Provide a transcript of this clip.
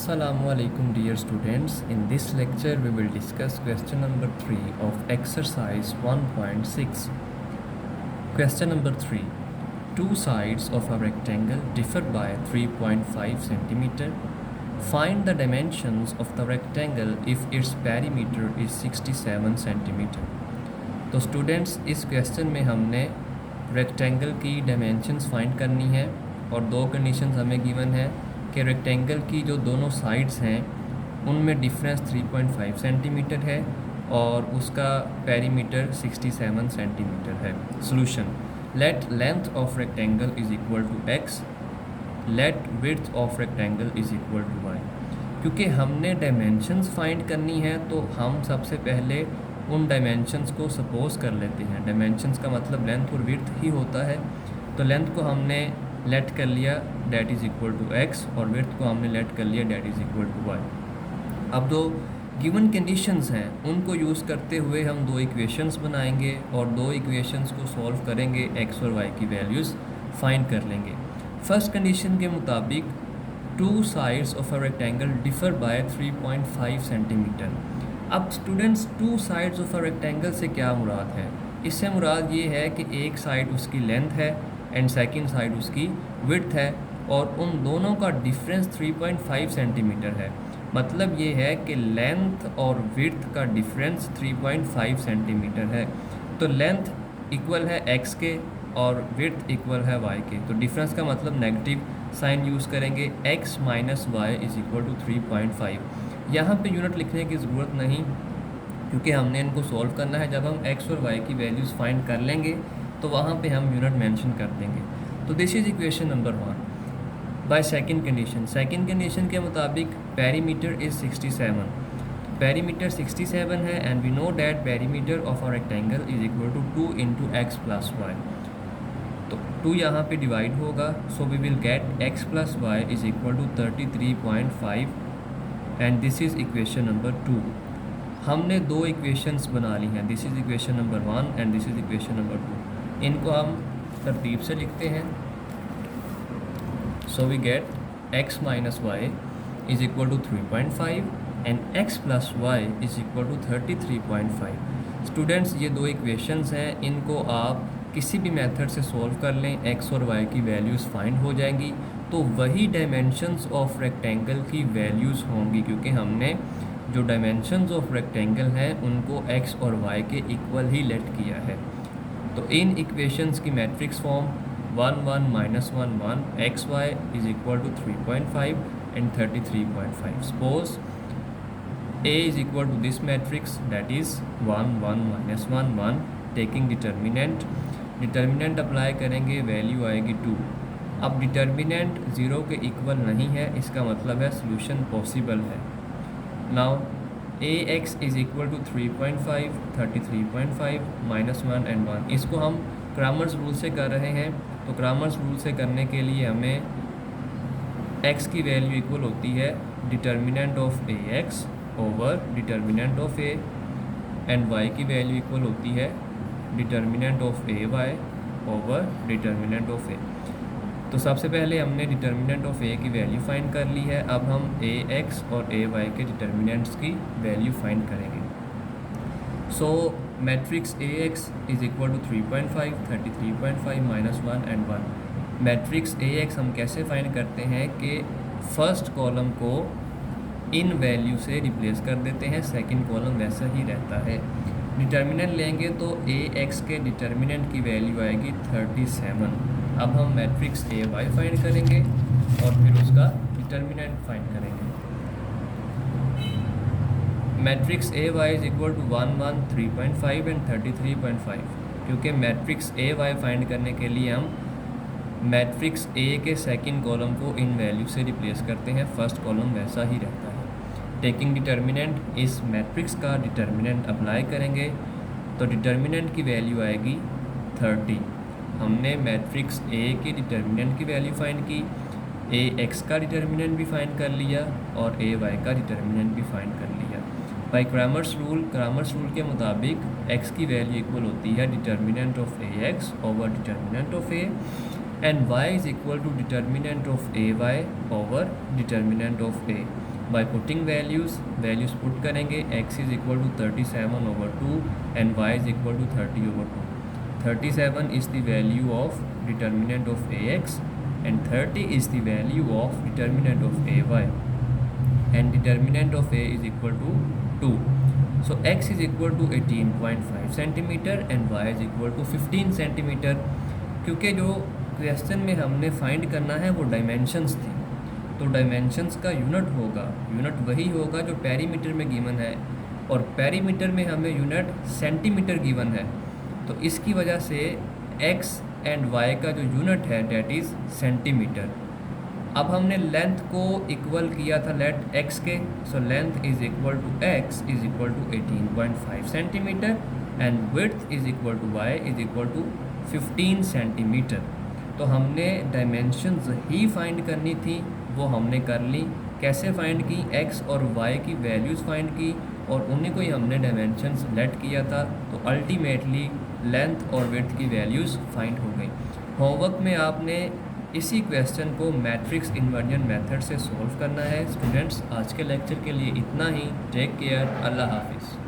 Assalamualaikum dear students. In this lecture we will discuss question number 3 of exercise 1.6. Question number 3. Two sides of a rectangle differ by 3.5 cm. Find the dimensions of the rectangle if its perimeter is 67 cm. तो students इस question में हमने rectangle की dimensions find करनी है और दो conditions हमें गिवन है कि रेक्टेंगल की जो दोनों साइड्स हैं उनमें डिफरेंस 3.5 सेंटीमीटर है और उसका पेरीमीटर 67 सेंटीमीटर है। Solution: let length of rectangle is equal to x, let width of rectangle is equal to y। क्योंकि हमने डायमेंशंस फाइंड करनी है तो हम सबसे पहले उन डायमेंशंस को सपोज कर लेते हैं। डायमेंशंस का मतलब लेंथ और विड्थ ही होता है। तो लेंथ को हमने लेट कर लिया that is equal to x और विड्थ को हमने लेट कर लिया that is equal to y। अब दो गिवन कंडीशंस हैं उनको यूज़ करते हुए हम दो इक्वेशंस बनाएंगे और दो इक्वेशंस को सॉल्व करेंगे, x और y की वैल्यूज़ फाइंड कर लेंगे। फर्स्ट कंडीशन के मुताबिक two sides of a rectangle differ by 3.5 centimetre. अब students two sides of a rectangle से क्या मुराद है? इससे मुराद ये है कि एक साइड उसकी लेंथ है एंड सेकंड साइड उसकी विड्थ है और उन दोनों का डिफरेंस 3.5 सेंटीमीटर है। मतलब ये है कि लेंथ और विड्थ का डिफरेंस 3.5 सेंटीमीटर है। तो लेंथ इक्वल है x के और विड्थ इक्वल है y के। तो डिफरेंस का मतलब नेगेटिव साइन यूज़ करेंगे, x minus y is equal to 3.5। यहाँ पे यूनिट लिखने की ज़रूरत नहीं क्योंकि हमने इनको सॉल्व करना है। जब हम x और y की वैल्यूज़ फाइंड कर लेंगे तो वहाँ पे हम यूनिट मेंशन कर देंगे। तो this is equation number 1 by second condition के मुताबिक पेरीमीटर इज़ 67। पेरीमीटर 67 है and we know that perimeter of a rectangle is equal to 2 into x plus y. तो 2 यहाँ पे डिवाइड होगा, so we will get x plus y is equal to 33.5 and this is equation number 2। हमने दो equations बना ली हैं, this is equation number 1 and this is equation number 2। इनको हम तरतीब से लिखते हैं। So we get x minus y is equal to 3.5 and x plus y is equal to 33.5। Students ये दो इक्वेशंस हैं, इनको आप किसी भी मेथड से सॉल्व कर लें, x और y की वैल्यूज़ फाइंड हो जाएंगी। तो वही डायमेंशंस ऑफ रेक्टेंगल की वैल्यूज़ होंगी क्योंकि हमने जो डायमेंशंस ऑफ रेक्टेंगल हैं उनको x और y के इक्वल ही लेट किया है। तो इन इक्वेशंस की matrix form 1 1 minus 1 1 x y is equal to 3.5 and 33.5। Suppose a is equal to this matrix that is 1 1 minus 1 1। Taking determinant apply करेंगे, वैल्यू आएगी 2। अब डिटर्मिनेंट 0 के इक्वल नहीं है, इसका मतलब है सोल्यूशन पॉसिबल है। Now ax is equal to 3.5 33.5 minus 1 and 1। इसको हम क्रामर्स रूल से कर रहे हैं। तो क्रामर्स रूल से करने के लिए हमें x की वैल्यू इक्वल होती है determinant of ax over determinant of a and y की वैल्यू इक्वल होती है determinant of ay over determinant of a। तो सबसे पहले हमने डिटर्मिनेंट ऑफ a की वैल्यू फाइंड कर ली है। अब हम ax और ay के डिटर्मिनेंट्स की वैल्यू फाइंड करेंगे। So matrix ax is equal to 3.5 33.5 minus 1 and 1। Matrix ax हम कैसे फाइंड करते हैं कि फर्स्ट कॉलम को इन वैल्यू से रिप्लेस कर देते हैं, सेकंड कॉलम वैसा ही रहता है। डिटर्मिनेंट लेंगे तो ax के डिटर्मिनेंट की वैल्यू आएगी 37। अब हम मैट्रिक्स ay फाइंड करेंगे और फिर उसका डिटर्मिनेंट फाइंड करेंगे। Matrix ay is equal to 1 1 3.5 and 33.5। क्योंकि मैट्रिक्स ay फाइंड करने के लिए हम मैट्रिक्स a के सेकंड कॉलम को इन वैल्यू से रिप्लेस करते हैं, फर्स्ट कॉलम वैसा ही रहता है। टेकिंग डिटर्मिनेंट इस मैट्रिक्स का डिटर्मिनेंट अप्लाई करेंगे तो डिटर्मिनेंट की वैल्यू आएगी 30। हमने मैट्रिक्स a के डिटर्मिनेंट की वैल्यू फाइंड की, ax का डिटर्मिनेंट भी फाइंड कर लिया और ay का डिटर्मिनेंट भी फाइंड कर लिया। बाय क्रामर्स रूल के मुताबिक x की वैल्यू इक्वल होती है determinant of ax over determinant of a and y is equal to determinant of ay over determinant of a। By putting values put करेंगे। x is equal to 37/2 and y is equal to 30/2। 37 is the value of determinant of ax and 30 is the value of determinant of ay, and determinant of a is equal to 2. So x is equal to 18.5 centimeter and y is equal to 15 centimeter। क्योंकि जो question में हमने find करना है वो dimensions थी, तो dimensions का यूनिट वही होगा जो पेरीमीटर में गिवन है, और पेरीमीटर में हमें यूनिट सेंटीमीटर गिवन है, तो इसकी वजह से x एंड y का जो यूनिट है डेट इज़ सेंटीमीटर। अब हमने लेंथ को इक्वल किया था लेट x के, so length is equal to x is equal to 18.5 centimetre and width is equal to y is equal to 15 centimetre. तो हमने डायमेंशंस ही फाइंड करनी थी, वो हमने कर ली। कैसे फाइंड की? x और y की वैल्यूज़ फाइंड की और उन्हीं को ही हमने डायमेंशंस लेट किया था, तो अल्टीमेटली लेंथ और विड्थ की वैल्यूज़ फाइंड हो गई। होमवर्क में आपने इसी क्वेश्चन को मैट्रिक्स इन्वर्जन मेथड से सॉल्व करना है। स्टूडेंट्स, आज के लेक्चर के लिए इतना ही। टेक केयर, अल्लाह हाफिज़।